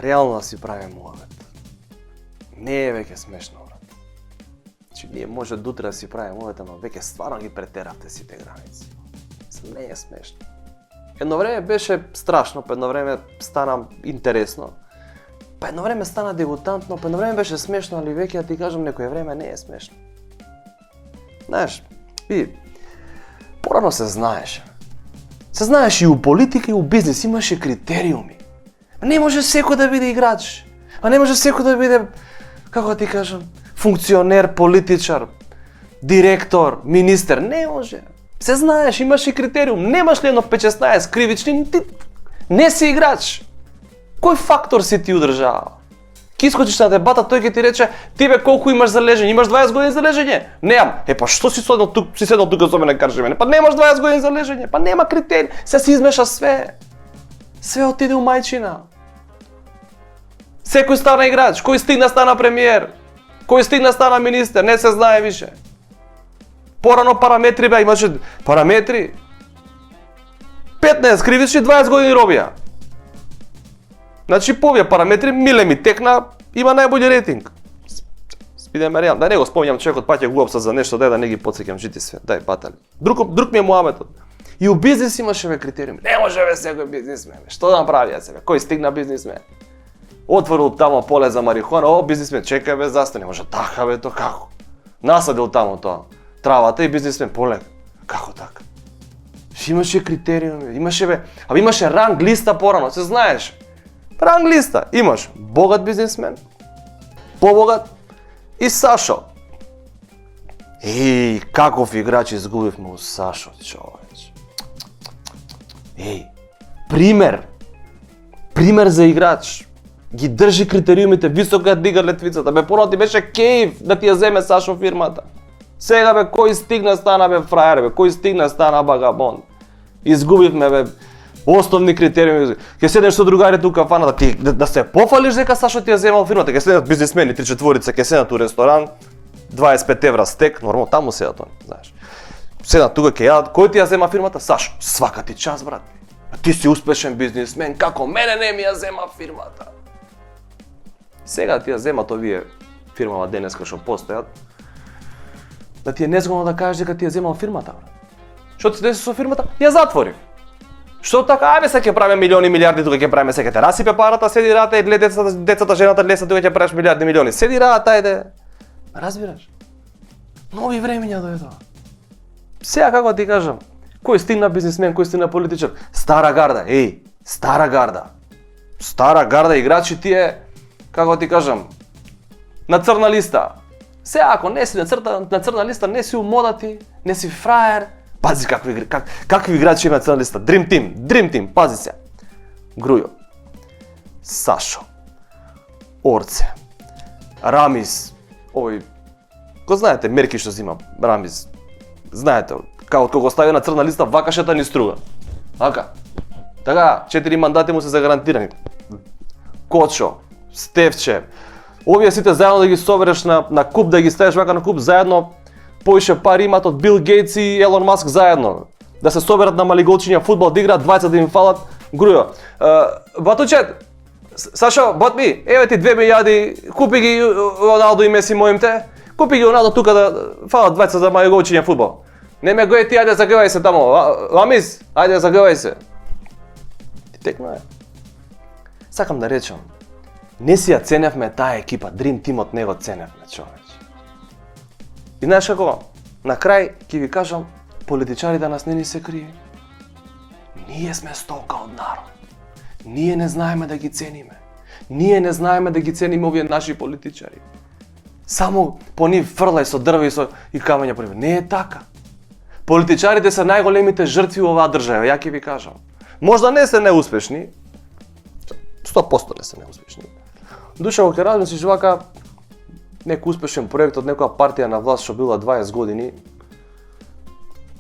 реално да си правиме муавет. Не е веќе смешно, брат. Значи, ние може дотре да си правиме муавет, но веќе стварно ги претеравте сите граници. Не е смешно. Едно време беше страшно, па едно време стана интересно. Па едно време стана дегутантно, па едно време беше смешно, али веќе да ти кажам некое време не е смешно. Знаеш, порано се знаеше. Се знаеш и у политика и у бизнес имаше критериуми. Не може секој да биде играч. А не може секој да биде, како да ти кажам, функционер, политичар, директор, министер. Не може. Се знаеш, имаш и критериум. Немаш ли едно 5-16 кривични, ти не си играч. Кој фактор си ти удржава? Ки искочиш на дебата, тој ќе ти рече, ти бе колку имаш за лежење? Имаш 20 години за лежење? Немам. Па што си седнал тука со мене кажи мене? Па немаш 20 години за лежење. Па нема критерии. Се измеша све. Све отиде у мајчина. Секој стана играч, кој стигна стана премиер, кој стигна стана министер, не се знае више. Порано параметри бе, имаше параметри. 15 кривични, 20 години робија. Значи по овие параметри миле ми текна, има најбољи рейтинг. Спидеме реално, да не го спомнјам човекот, паќе го опсат за нешто, да не ги потсеќам жити све. Дај батали. Друг ми е муаметот. И у бизнес имаше бе критериуми. Не може бе секој бизнисмен. Што да направи себе? Кој стигна бизнисмен? Отворил тамо поле за марихуана, бизнисмен, чекај бе, застани, може така бе, то како? Насадил тамо тоа, травата и бизнисмен, поле, како така? Имаше критериуми, имаше ранг листа порано, се знаеш. Ранг листа, имаш богат бизнисмен, побогат и Сашо. Каков играч изгубивме у Сашо, човеч. Пример за играч. Ги држи критериумите, високо ја дига летвицата. Бе, порано ти беше кејф да ти ја земе Сашо фирмата. Сега бе, кој стигна стана бе фрајер, бе, кој стигна стана багабон. Изгубивме бе основни критериуми. Ке седнеш со другарите у кафаната, да се пофалиш дека Сашо ти ја земал фирмата, ке седнат бизнисмени, 3-4, ке седнат у ресторан, 25 евра стек, нормално таму седат они, знаеш. Седнат тука ке јадат, кој ти ја зема фирмата? Сашо. Свака ти час, брат. А ти си успешен бизнисмен, како мене не ми ја зема фирмата. Сега ти ја земат овие фирмава денеска што постојат, да ти е незгодно да кажеш дека ти ја земал фирмата, брат. Што ти се деси со фирмата? Ја затвори. Што така, ајде се ќе правиме милиони, милиарди, тука ќе правиме се ќе те расипе парата, седи рата и гледа децата, жената леса, тука ќе правиш милиарди, милиони. Седи рата, ајде. Разбираш? Нови времења дојдоа. Сега како ти кажам, кој стигна бизнисмен, кој стигна политичар? Стара гарда, стара гарда. Стара гарда играчи тие, како ти кажам, на црна листа. Сега ако не си на црна листа, не си умодати, не си фраер. Пази какви играчи има на црна листа. Dream Team, пази се. Грујо, Сашо, Орце, Рамис, го знаете, мерки што зима, Рамис. Знаете, кога го стави на црна листа, вакашата ни струга. Така, 4 мандати му се загарантирани. Кочо, Стевче, овие сите заедно да ги собереш на куп, да ги ставиш вака на куп, заедно поише пари имат од Бил Гейтс и Елон Маск заедно. Да се соберат на малиголчиња фудбал, да играат 20 да им фалат. Грујо, Батучет, Сашо, Ботми, еве ти 2 милијади, купи ги Роналдо и Меси моимте, купи ги Роналдо тука да фалат 20 за малиголчиња фудбал. Не ме гој ти, ајде загревај се тамо, Ламис, ајде загревај се. Ти текно е. Сакам да речам, не си ја ценевме таа екипа, Dream Team-от не го ценевме, човеч. И знаеш како, на крај ќе ви кажам, политичари да нас не ни се крие. Ние сме стока од народ. Ние не знаеме да ги цениме. Ние не знаеме да ги цениме овие наши политичари. Само по нив фрлај со дрва и камења по нив. Не е така. Политичарите се најголемите жртви во оваа држава, ја ќе ви кажам. Можда не се неуспешни, 100% не се неуспешни. Душа, кога размислиш вака, некој успешен проект од некоја партија на власт што била 20 години,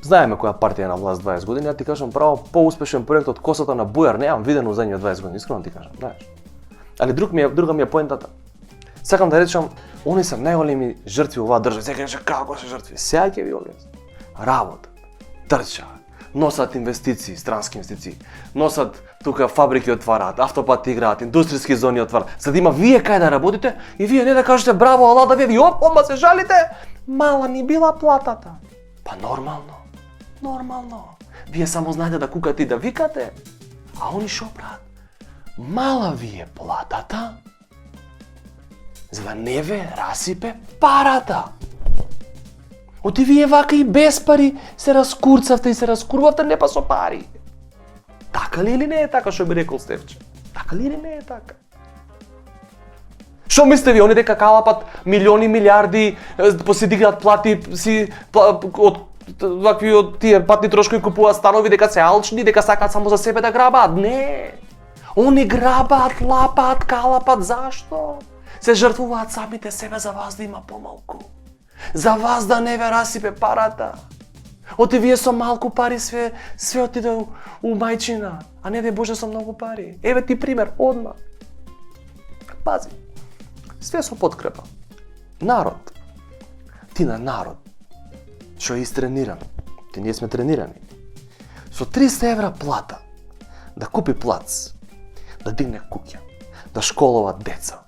знаеме која партија е на власт 20 години, ја ти кажам право, поуспешен проект од косата на Бујар немам видено у задните 20 години, искрено ти кажам, знаеш. Али друга ми е поентата. Сакам да речам, они се најголеми жртви во оваа држава. Сега кажа како се жртви? Сега ќе ви објаснам. Работа, трча, носат инвестиции, странски инвестиции, носат тука фабрики отвараат, автопати играат, индустријски зони отвараат, за да има вие кај да работите и вие не да кажете браво, ала да ви ома се жалите, мала ни била платата. Па нормално. Вие само знаете да кукате и да викате, а они шо прават? Мала ви е платата, за да не ве расипе парата. Оти вие вака и без пари се раскурцавте и се раскурвавте не па со пари. Така ли или не е така, што би рекол Стефче? Така ли или не е така? Што мислите ви, они дека калапат милиони, милиарди, си дигат плати, од вакви од тие патни трошкови купуваат станови, дека се алчни, дека сакаат само за себе да грабаат? Не! Они грабаат, лапаат, калапат, зашто? Се жртвуваат самите себе за вас да има помалку. За вас да не ве расипе парата. Оти вие со малку пари све отиде у мајчина, а не дај Боже со многу пари. Еве ти пример, одма. Пази, све со подкрепа. Народ. Ти на народ, што е истрениран, ти ние сме тренирани. Со 300 евра плата, да купи плац, да дигне куќа, да школува деца,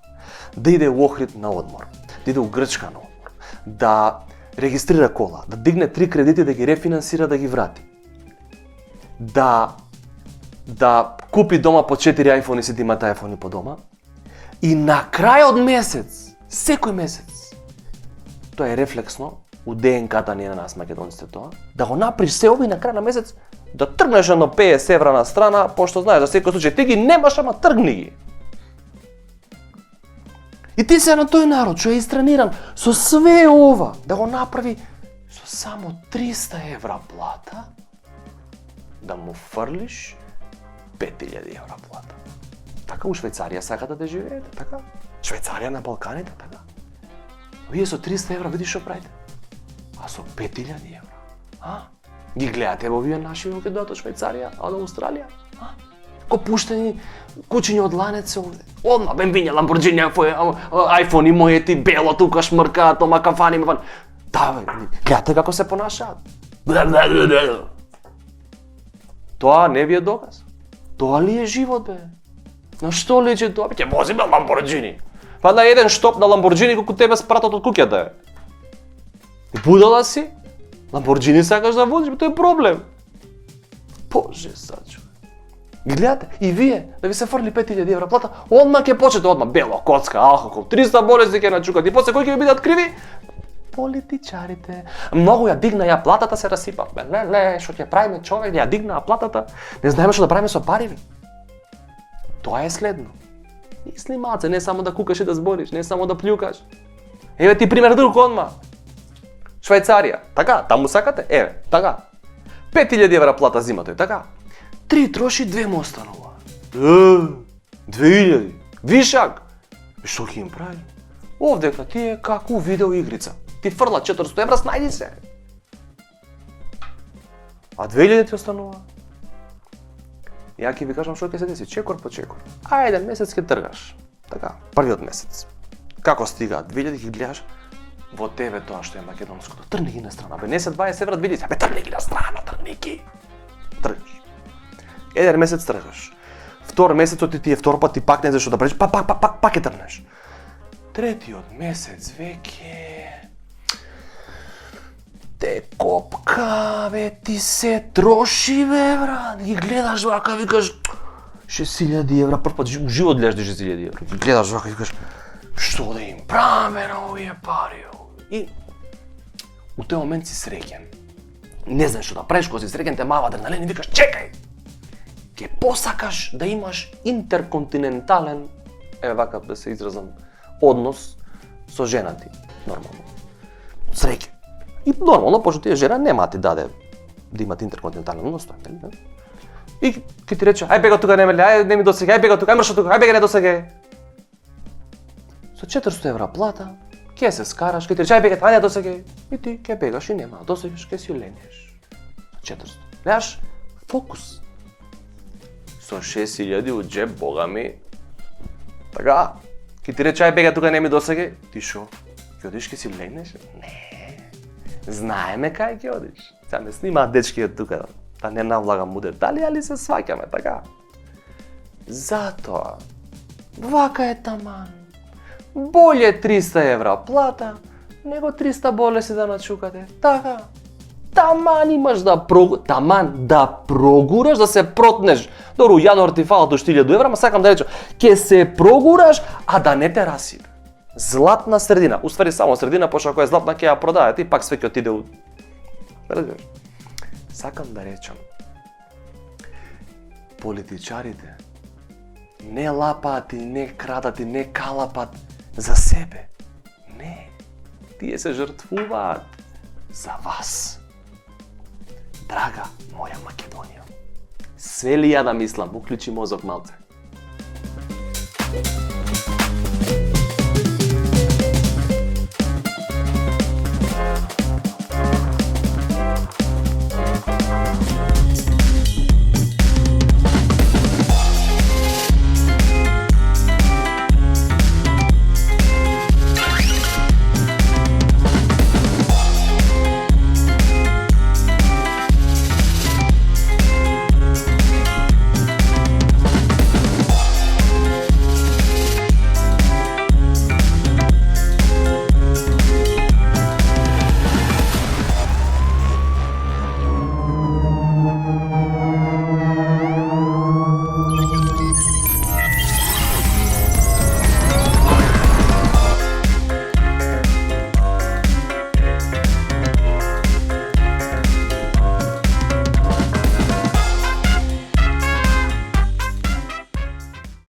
да иде у Охрид на одмор, да иде у Грчка на одмор, да регистрира кола, да дигне 3 кредити, да ги рефинансира, да ги врати. Да купи дома по 4 iPhone и си да имате iPhone по дома. И на крај од месец, секој месец, тоа е рефлексно, у ДНК-та ни на нас македонците тоа, да го направиш се ови на крај на месец, да тргнеш едно 50 евра на страна, пошто знаеш за секој случај, ти ги немаш, ама тргни ги. И ти се на тој народ, што е истрениран, со све ова, да го направи со само 300 евра плата, да му фрлиш 5000 евра плата. Така у Швајцарија сакате да живеете, така? Швајцарија на Балканите, така? Вие со 300 евра видиш што правите, а со 5000 евра, а? Ги гледате во вие наши луѓе дојдат од Швајцарија, а од Австралија, а? Ко пуштени кучиња од ланец овде. Одма бен виња Ламборџини, айфони моети, бело тука шмркаат, ома кафани ме. Да, гледате како се понашаат. Тоа не ви е доказ. Тоа ли е живот, бе? На што личи тоа? Ќе возиме Ламборџини. Па на еден штоп на Ламборџини колку тебе спратат од куќата е. Будала си? Ламборџини сакаш да возиш, тоа е проблем. Боже сачо. Гледате, и вие, да ви се фрли 5000 евра плата, одма ќе почнете, одма бело, коцка, алкохол, 300 болести ќе начукат и после кои ќе ви бидат криви? Политичарите. Многу ја дигна ја платата, се расипав. Не, што ќе правиме човек, ја дигна платата, не знаеме што да правиме со пари. Тоа е следно. Мисли малце, не само да кукаш и да збориш, не само да плюкаш. Еве ти пример друг одма. Швајцарија, така, таму сакате? Еве, така. 5000 евра плата зима тој, така. 3 троши, 2 му останува. 2000, вишак. И што ќе им прави? Овдека ти е како видео игрица. Ти фрла 400 евра, снајди се. А 2000 ти останува. Ја ќе ви кажам што ќе се деси, чекор по чекор. А еден месец ќе тргаш. Така, првиот месец. Како стигаат 2000 ги гледаш во тебе тоа што е македонското. Тргни ги на страна. Бе, не се 20 евра 2000, бе тргни ги на страна, тргни ги. Тргаш. Еден месец тргаш. Втор месецот ти е втор пат ти пак не знаеш што да правиш, пак ќе тргнеш. Третиот месец веќе те копка, бе, ти се троши, бе, брат. Ги гледаш вака, викаш 6000 евра, прв пат у живот гледаш 6000 евра. Ги гледаш вака, викаш што да им правиме на овие пари. И у тој момент си среќен. Не знаеш што да правиш, кога си среќен, те мава адреналин и викаш чекај. Ке посакаш да имаш интерконтинентален, еве вака да се изразам, однос со жена ти, нормално. Среќен. И нормално, пошто тие жена нема ти даде да имате интерконтинентален однос, тоа, нели? И ке ти рече, ај бега тука, не ми досега, ај бега тука, ај мршо тука, ај бега не досега. Со 400 евра плата, ке се скараш, ке ти рече, ај бега, ај не досега. И ти ке бегаш и нема, досегаш, ке си ленеш. 400. Гледаш, фокус. Со 6000 у джеб, бога ми. Така, ке ти рече, ај бега тука, не ми досега. Ти шо? Ке одиш, ке си ленеш? Не. Знаеме кај ќе одиш. Сега не снимаат дечки од тука, да не навлагам мудер. Дали, али се сваќаме, така? Затоа, вака е таман. Боле 300 евра плата, него 300 болеси да начукате. Така. Таман имаш да прогураш, да се протнеш. Добро, у јануар ти фалат уште 1000 евра, ма сакам да речам, ќе се прогураш, а да не те расипе. Златна средина, уствари само средина, пошто ако е златна ќе ја продаде, и пак све ќе отиде у... Разбираш? Сакам да речам, политичарите не лапаат и не крадат и не калапат за себе. Не, тие се жртвуваат за вас. Драга моја Македонија, све ли ја да мислам, уклучи мозок малце.